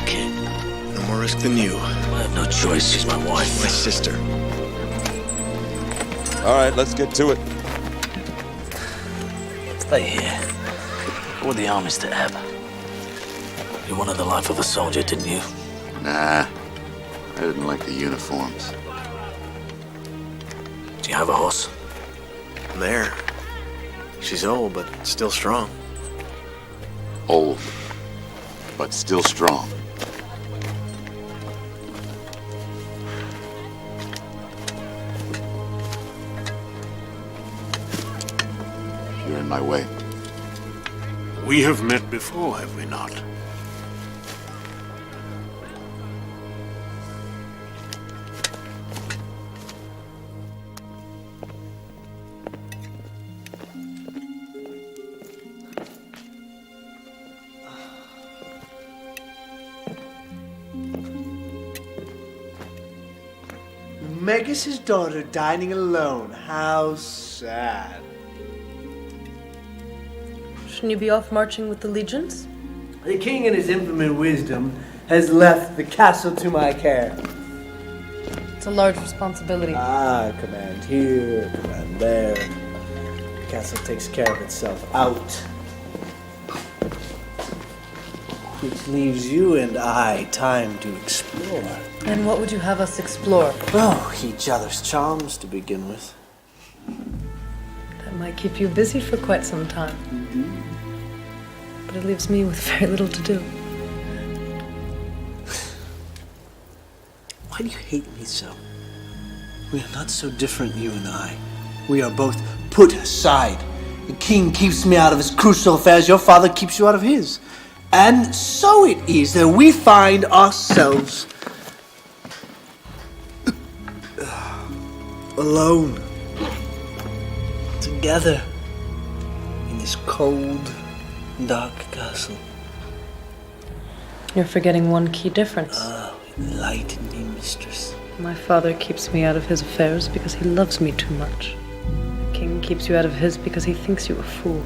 king. No more risk than you. I have no choice. She's my wife. My sister. All right, let's get to it. Stay here. Go with the armies to Ebb. You wanted the life of a soldier, didn't you? Nah, I didn't like the uniforms. Do you have a horse? There. She's old, but still strong. Old, but still strong. You're in my way. We have met before, have we not? Magus's daughter dining alone. How sad. Shouldn't you be off marching with the legions? The king in his infinite wisdom has left the castle to my care. It's a large responsibility. Command here, command there. The castle takes care of itself out. Which leaves you and I time to explore. And what would you have us explore? Oh, each other's charms to begin with. That might keep you busy for quite some time. But it leaves me with very little to do. Why do you hate me so? We are not so different, you and I. We are both put aside. The king keeps me out of his crucial affairs, your father keeps you out of his. And so it is that we find ourselves alone, together, in this cold, dark castle. You're forgetting one key difference. Enlighten me, mistress. My father keeps me out of his affairs because he loves me too much. The king keeps you out of his because he thinks you a fool.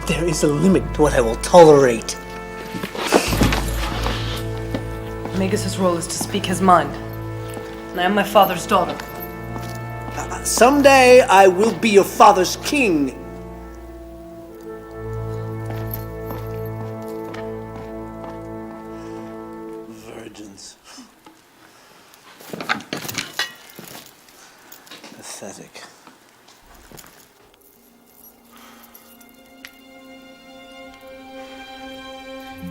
There is a limit to what I will tolerate. Magus's role is to speak his mind. And I am my father's daughter. Someday I will be your father's king. Virgins. Pathetic.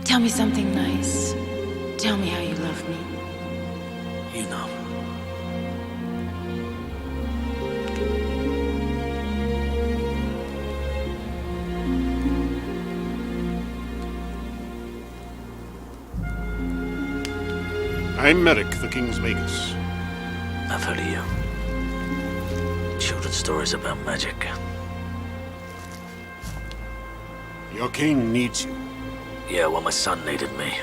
Tell me something nice. Tell me how you love me. You know. I'm Merrick, the King's Magus. I've heard of you. Children's stories about magic. Your king needs you. Yeah, well, my son needed me.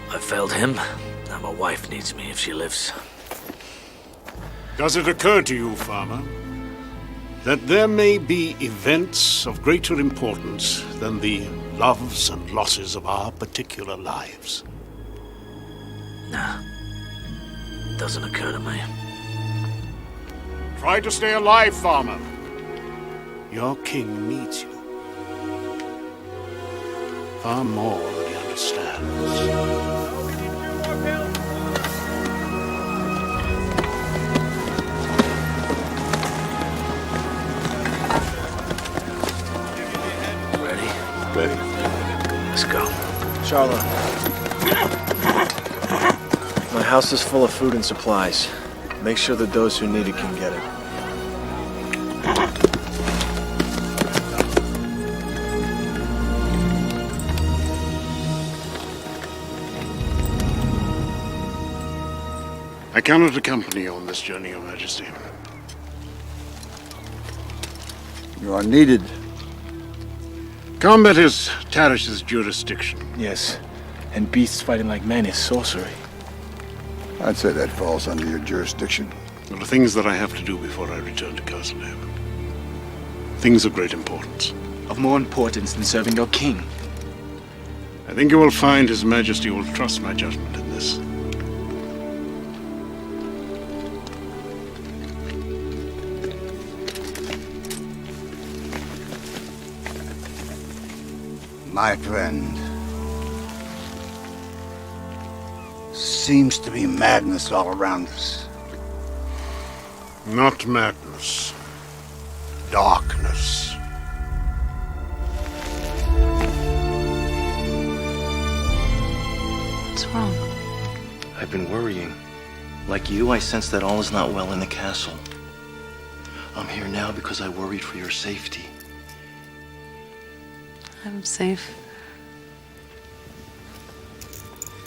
I failed him. Now my wife needs me if she lives. Does it occur to you, farmer, that there may be events of greater importance than the loves and losses of our particular lives? Nah. Doesn't occur to me. Try to stay alive, farmer. Your king needs you. Far more than he understands. Ready? Let's go. Charlotte. My house is full of food and supplies. Make sure that those who need it can get it. I cannot accompany you on this journey, Your Majesty. You are needed. Combat is Tarish's jurisdiction. Yes, and beasts fighting like men is sorcery. I'd say that falls under your jurisdiction. There are things that I have to do before I return to Castle Haven. Things of great importance. of more importance than serving your king. I think you will find His Majesty will trust my judgment in this. My friend, seems to be madness all around us. Not madness. Darkness. What's wrong? I've been worrying. Like you, I sense that all is not well in the castle. I'm here now because I worried for your safety. I'm safe.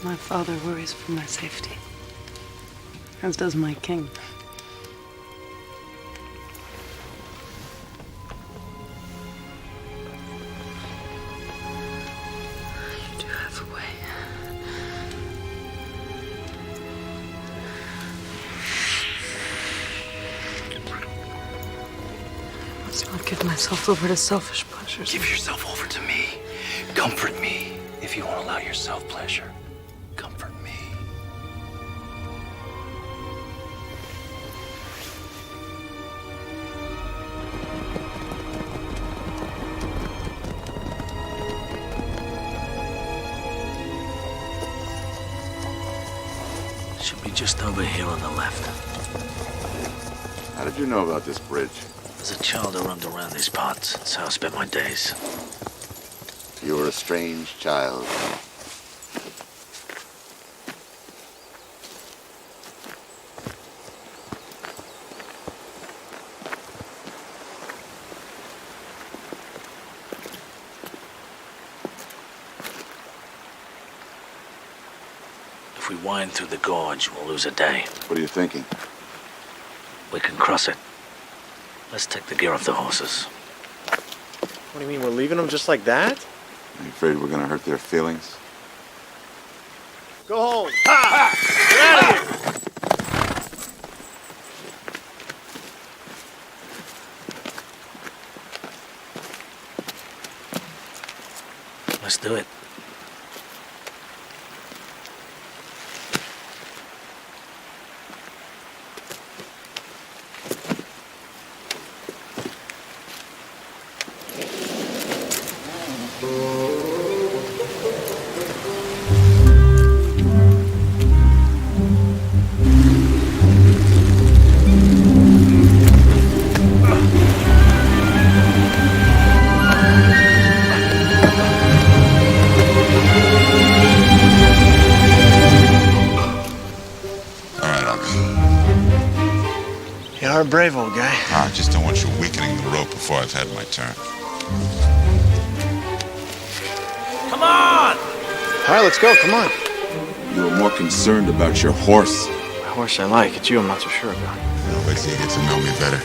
My father worries for my safety, as does my king. You do have a way. I must not give myself over to selfish pleasures. Give yourself over to me. Comfort me. If you won't allow yourself pleasure, comfort me. Should be just over here on the left. How did you know about this bridge? As a child, I roamed around these parts. That's how I spent my days. You were a strange child. If we wind through the gorge, we'll lose a day. What are you thinking? We can cross it. Let's take the gear off the horses. What do you mean, we're leaving them just like that? Are you afraid we're gonna hurt their feelings? Go home! Ha! Get out of here! Let's do it. You're a brave old guy. I just don't want you weakening the rope before I've had my turn. Come on! All right, let's go, come on. You were more concerned about your horse. My horse I like, it's you I'm not so sure about. Well, wait till you get to know me better.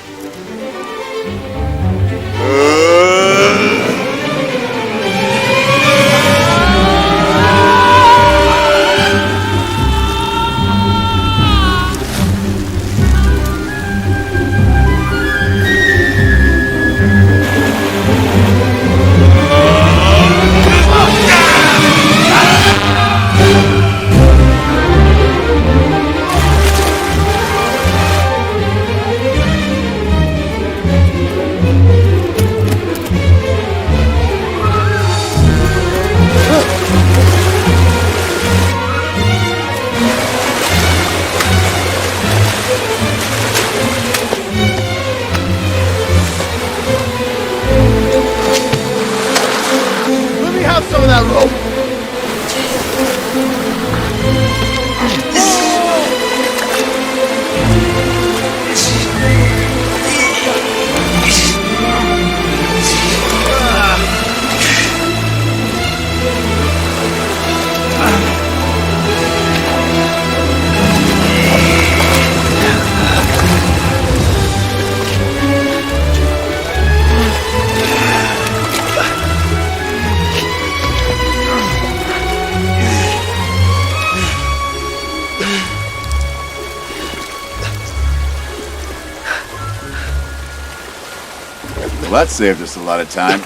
Let me have some of that rope. Well, that saved us a lot of time.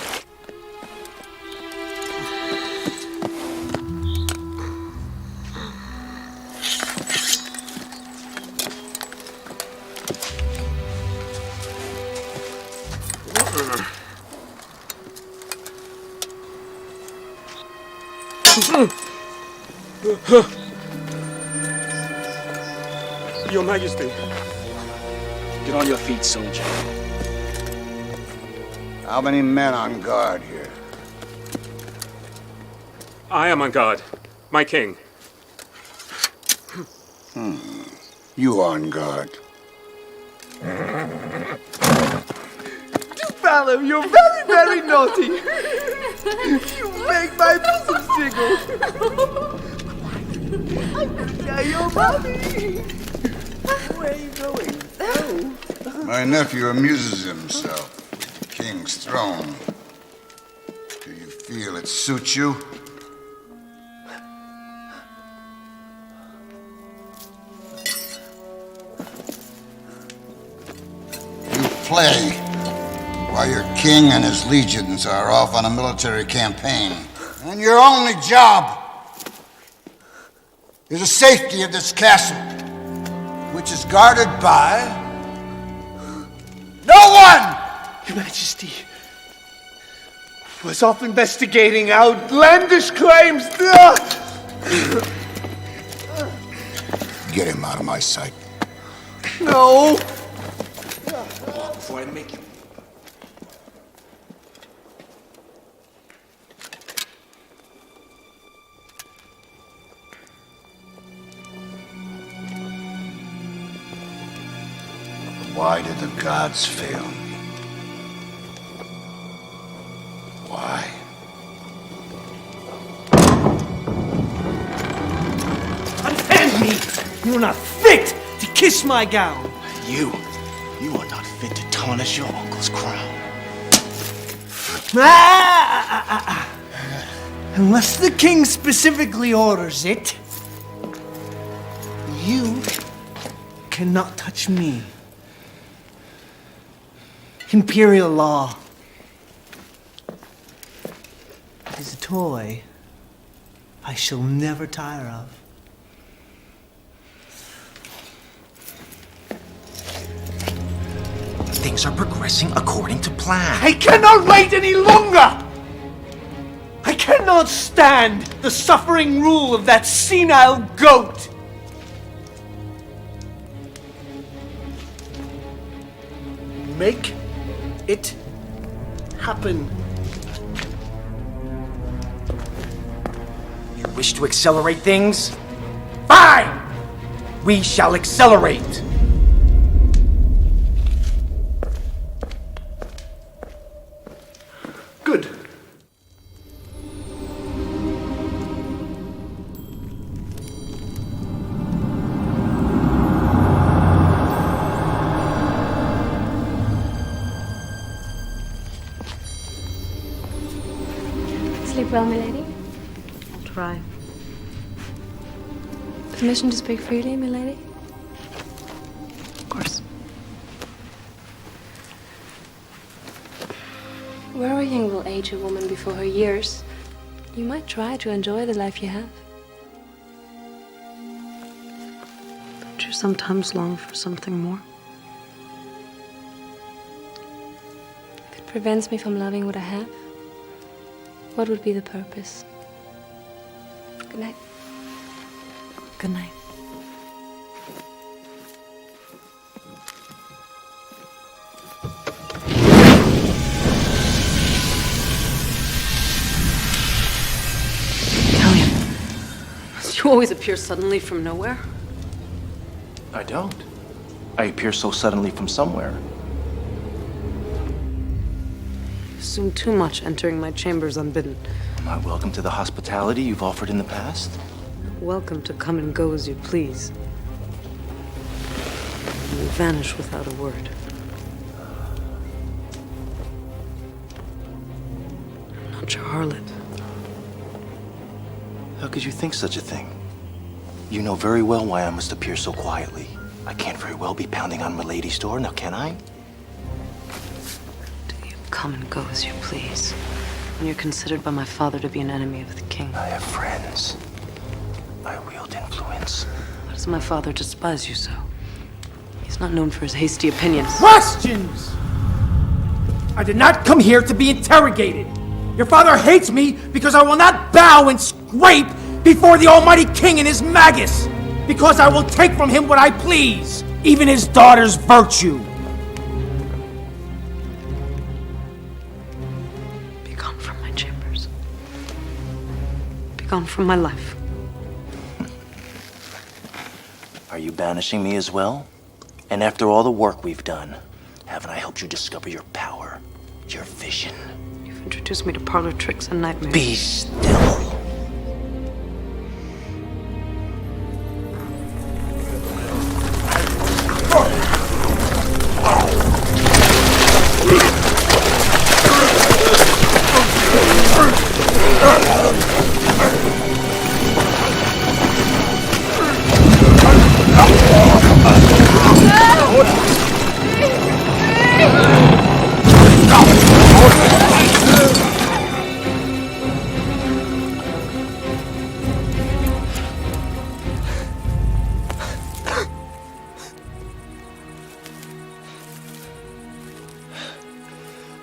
Your Majesty. Get on your feet, soldier. How many men on guard here? I am on guard. My king. You on guard. Statham, you're very, very naughty. You make my bosom jiggle. Yeah, your mommy. Where are you going? Oh. My nephew amuses himself with the king's throne. Do you feel it suits you? You play while your king and his legions are off on a military campaign. And your only job is the safety of this castle, which is guarded by no one! Your Majesty was off investigating outlandish claims. Get him out of my sight. No. Walk before I make you. Why did the gods fail me? Why? Unhand me! You're not fit to kiss my gown. You are not fit to tarnish your uncle's crown. Unless the king specifically orders it, you cannot touch me. Imperial law is a toy I shall never tire of. Things are progressing according to plan. I cannot wait any longer! I cannot stand the suffering rule of that senile goat! Make it happen. You wish to accelerate things? Fine! We shall accelerate! Good. Sleep well, milady? I'll try. Permission to speak freely, milady? Of course. Worrying will age a woman before her years. You might try to enjoy the life you have. Don't you sometimes long for something more? If it prevents me from loving what I have, what would be the purpose? Good night. Good night. You always appear suddenly from nowhere. I don't. I appear so suddenly from somewhere. You assume too much entering my chambers unbidden. Am I welcome to the hospitality you've offered in the past? Welcome to come and go as you please. You vanish without a word. I'm not your harlot. How could you think such a thing? You know very well why I must appear so quietly. I can't very well be pounding on Milady's door, now can I? Do you come and go as you please? When you're considered by my father to be an enemy of the king. I have friends. I wield influence. Why does my father despise you so? He's not known for his hasty opinions. Questions! I did not come here to be interrogated. Your father hates me because I will not bow and rape before the almighty king and his magus, because I will take from him what I please, even his daughter's virtue. Be gone from my chambers. Be gone from my life. Are you banishing me as well? And after all the work we've done, haven't I helped you discover your power, your vision? You've introduced me to parlor tricks and nightmares. Be still.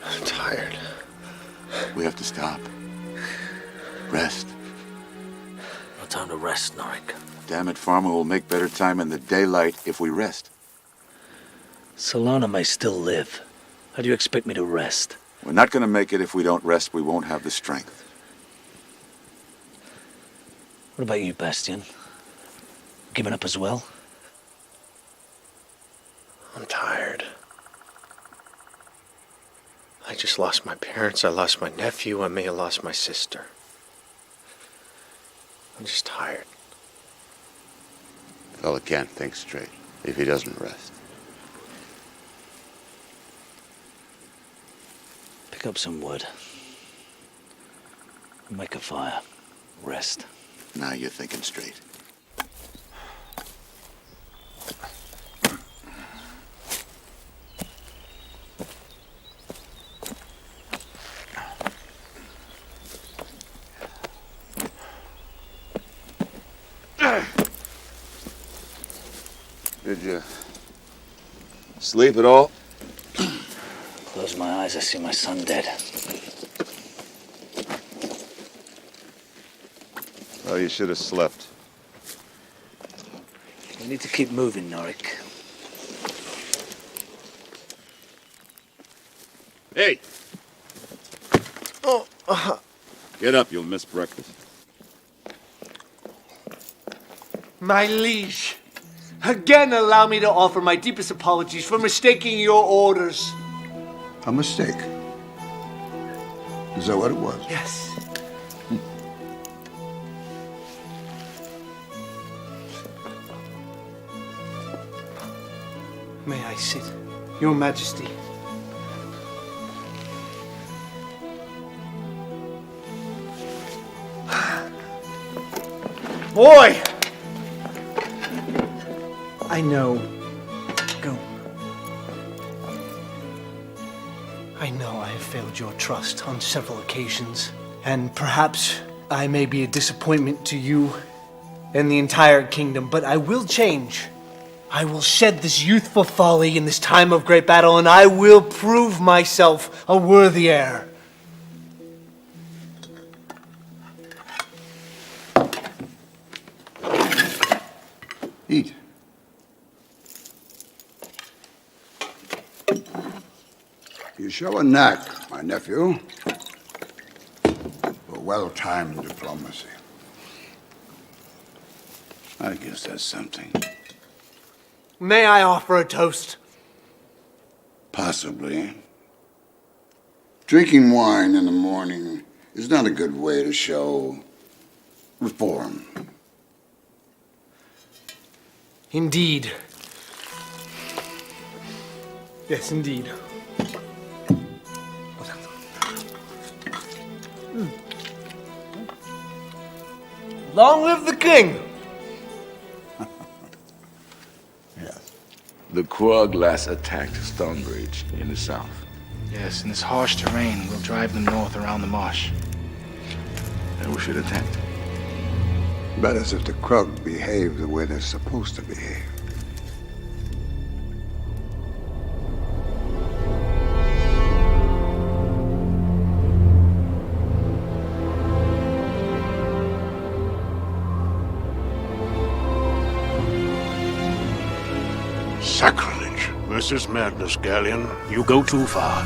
I'm tired. We have to stop. Rest. No time to rest, Norik. Damn it, Farmer, we'll make better time in the daylight if we rest. Solana may still live. How do you expect me to rest? We're not gonna make it if we don't rest. We won't have the strength. What about you, Bastion? Giving up as well? I'm tired. I just lost my parents, I lost my nephew, I may have lost my sister. I'm just tired. Fella can't think straight if he doesn't rest. Pick up some wood. Make a fire. Rest. Now you're thinking straight. Did you sleep at all? Close my eyes, I see my son dead. Well, you should have slept. We need to keep moving, Norik. Hey! Oh, Get up, you'll miss breakfast. My liege, again allow me to offer my deepest apologies for mistaking your orders. A mistake. Is that what it was? Yes. May I sit, Your Majesty? Boy! I know. Go. I know I have failed your trust on several occasions, and perhaps I may be a disappointment to you and the entire kingdom, but I will change. I will shed this youthful folly in this time of great battle, and I will prove myself a worthy heir. Eat. You show a knack, my nephew, for well-timed diplomacy. I guess that's something. May I offer a toast? Possibly. Drinking wine in the morning is not a good way to show reform. Indeed. Yes, indeed. Long live the king! The Quag last attacked Stonebridge in the south. Yes, in this harsh terrain, we'll drive them north around the marsh. And we should attack them. But as if the Krug behave the way they're supposed to behave. This is madness, Galleon. You go too far.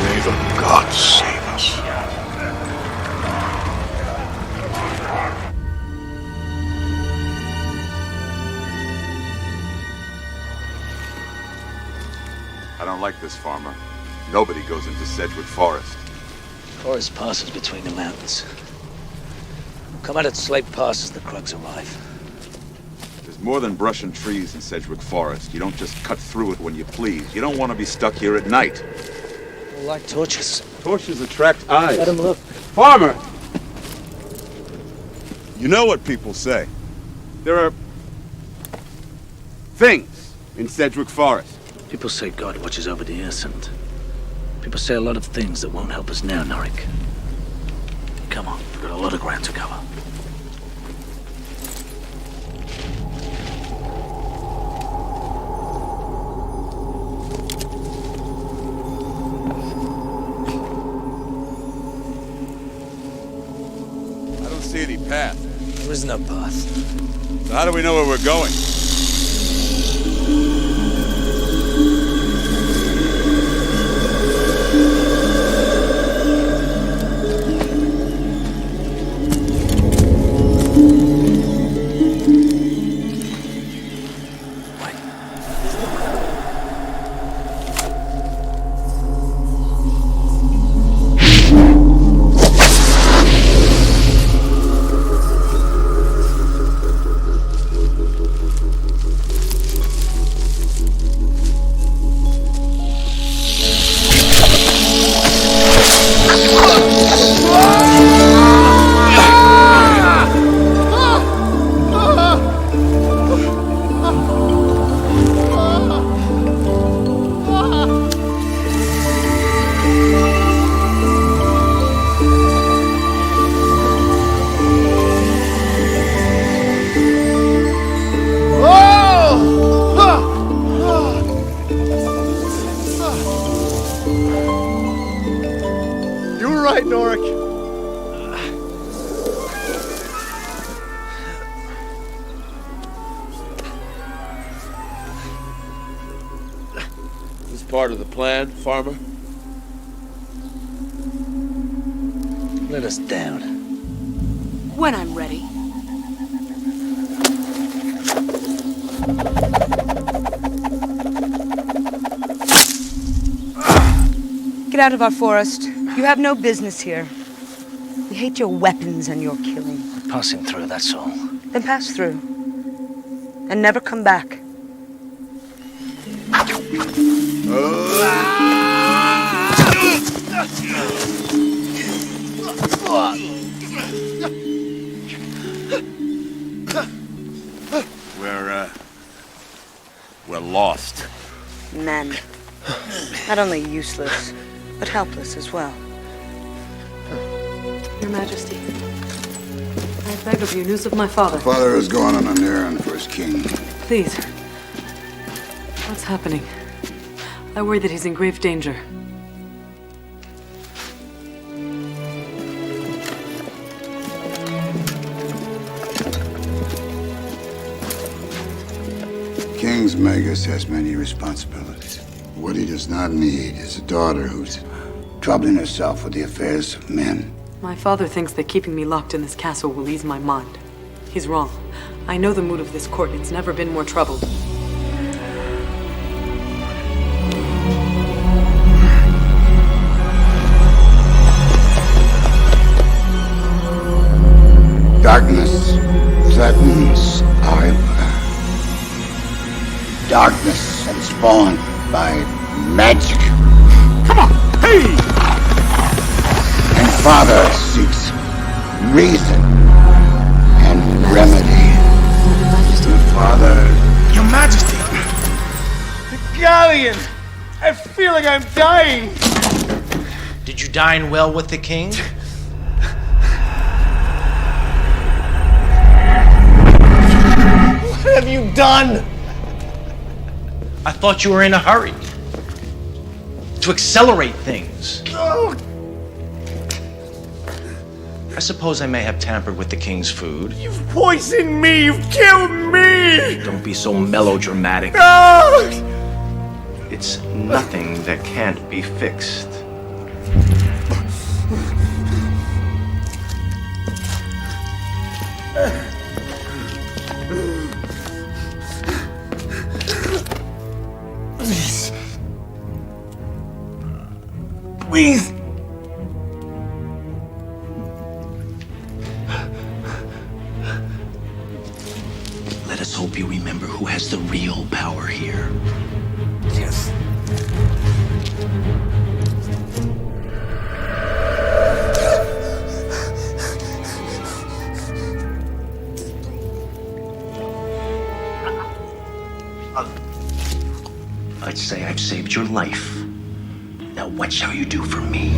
May the gods save us. I don't like this, farmer. Nobody goes into Sedgwick Forest. Forest passes between the mountains. Come out at Slate Pass as the Krugs arrive. There's more than brush and trees in Sedgwick Forest. You don't just cut through it when you please. You don't want to be stuck here at night. We'll light torches. Torches attract eyes. Let him look. Farmer! You know what people say. There are things in Sedgwick Forest. People say God watches over the innocent. People say a lot of things that won't help us now, Norik. Come on, we've got a lot of ground to cover. I don't see any path. There is no path. So how do we know where we're going? Part of the plan, farmer? Let us down. When I'm ready. Get out of our forest. You have no business here. We hate your weapons and your killing. Passing through, that's all. Then pass through. And never come back. We're lost. Men. Not only useless, but helpless as well. Your Majesty, I beg of you, news of my father. Father is going on an errand for his king. Please. What's happening? I worry that he's in grave danger. King's Magus has many responsibilities. What he does not need is a daughter who's troubling herself with the affairs of men. My father thinks that keeping me locked in this castle will ease my mind. He's wrong. I know the mood of this court. It's never been more troubled. Darkness threatens our empire. Darkness that is spawned by magic. Come on! Hey! And Father seeks reason and remedy. Father. Your Majesty! The galleon! I feel like I'm dying! Did you dine well with the king? What have you done? I thought you were in a hurry. to accelerate things. I suppose I may have tampered with the king's food. You've poisoned me! You've killed me! Don't be so melodramatic. No! It's nothing that can't be fixed. Please. Please. Let us hope you remember who has the real power here. Yes. Let's say I've saved your life. Now what shall you do for me?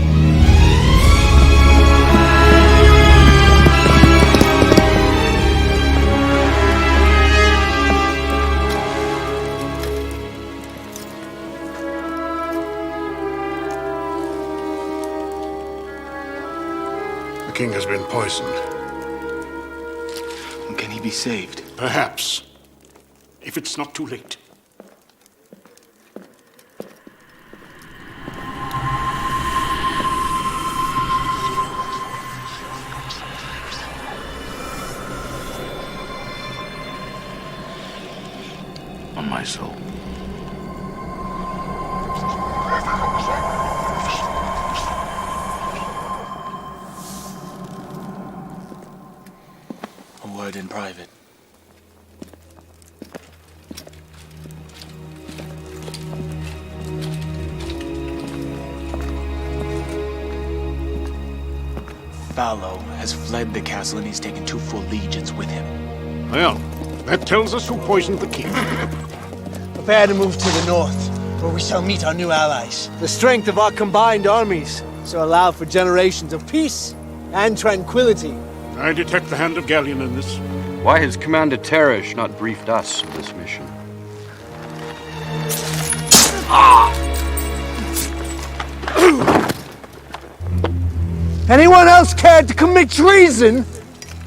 The king has been poisoned. Can he be saved? Perhaps. If it's not too late. On my soul. A word in private. Ballo has fled the castle and he's taken 2 full legions with him. Well, that tells us who poisoned the king. Prepare to move to the north, where we shall meet our new allies. The strength of our combined armies shall allow for generations of peace and tranquility. I detect the hand of Galleon in this. Why has Commander Teresh not briefed us of this mission? Anyone else cared to commit treason?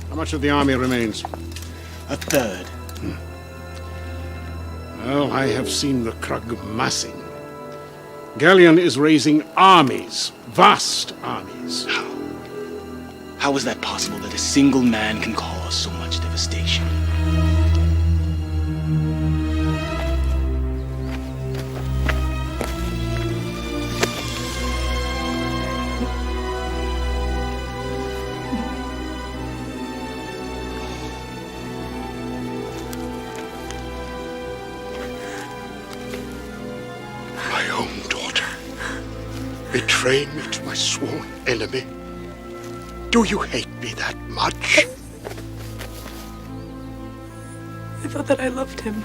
How much of the army remains? A third. Well, I have seen the Krug massing. Galleon is raising armies, vast armies. How is that possible that a single man can cause so much devastation? My own daughter. Betraying me to my sworn enemy. Do you hate me that much? I thought that I loved him.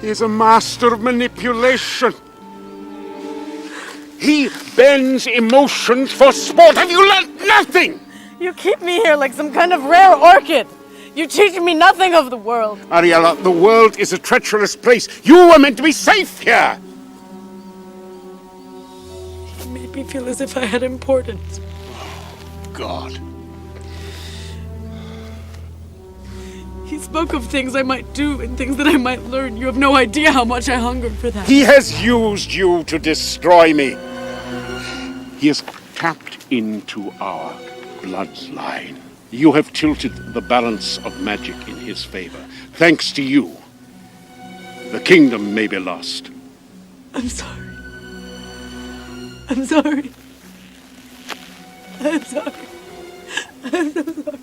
He is a master of manipulation. He bends emotions for sport. Have you learned nothing? You keep me here like some kind of rare orchid. You teach me nothing of the world. Ariella, the world is a treacherous place. You were meant to be safe here. He made me feel as if I had importance. God. He spoke of things I might do and things that I might learn. You have no idea how much I hungered for that. He has used you to destroy me. He has tapped into our bloodline. You have tilted the balance of magic in his favor. Thanks to you, the kingdom may be lost. I'm sorry. I'm sorry. I'm sorry. I'm so sorry.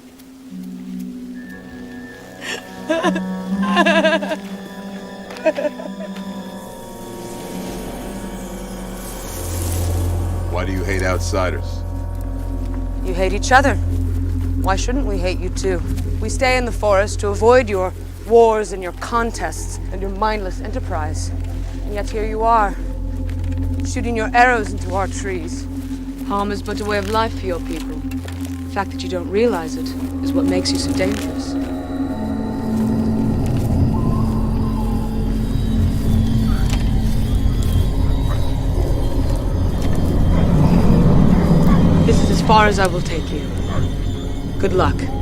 Why do you hate outsiders? You hate each other. Why shouldn't we hate you too? We stay in the forest to avoid your wars and your contests and your mindless enterprise. And yet here you are, shooting your arrows into our trees. Harm is but a way of life for your people. The fact that you don't realize it is what makes you so dangerous. far as I will take you. Good luck.